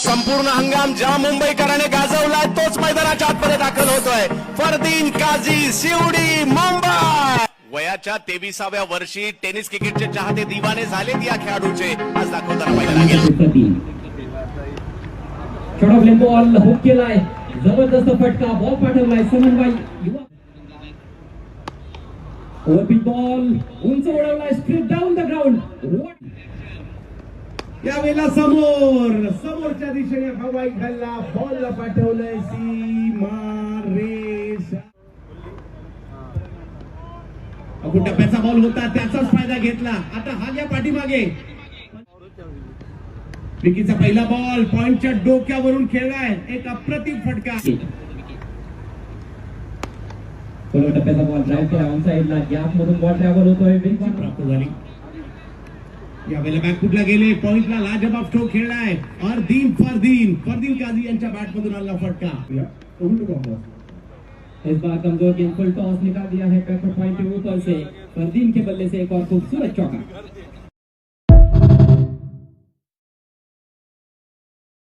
संपूर्ण हंगाम ज्या मुंबईकरांनी गाजवलाय तोच मैदानाच्या आतमध्ये दाखल होतोय. फरदीन काझी, शिवडी, मुंबई. वयाच्या 23व्या वर्षी टेनिस क्रिकेटचे चाहते दिवाने झालेत या खेळाडूचे. आज दाखवताना मैदानात गेला. चढवले बॉल, हुक केलाय, जबरदस्त फटका, बॉल पाठवलाय समन्वय युवा. ओव्हरपिच बॉल उंच उडवलाय, स्ट्रेट डाऊन द ग्राउंड. यावेळेला समोरच्या दिशेने हवाई हल्ला, बॉलला पाठवलंय सीमा रेषा. टप्प्याचा बॉल होता, त्याचाच फायदा घेतला. आता हा घ्या पाठीमागे. विकीचा पहिला बॉल पॉइंटच्या डोक्यावरून खेळलाय, एक अप्रतिम फटका. टप्प्याचा बॉल ड्राइव्ह केला ऑन साइडला, गॅप मधून बॉल ट्रॅव्हल होतोय, प्राप्त झाली. यावेळेला बॅकफुटला गेले, पॉइंटला लाजवाब स्ट्रोक खेळलाय. फरदीन काझी यांच्या बॅट मधून आला फटका. इस बार कमजोर गेंद फुल टॉस निकाल दिया है, बैकवर्ड पॉइंट के ऊपर से फरदीन के बल्ले से एक और खूबसूरत चौका.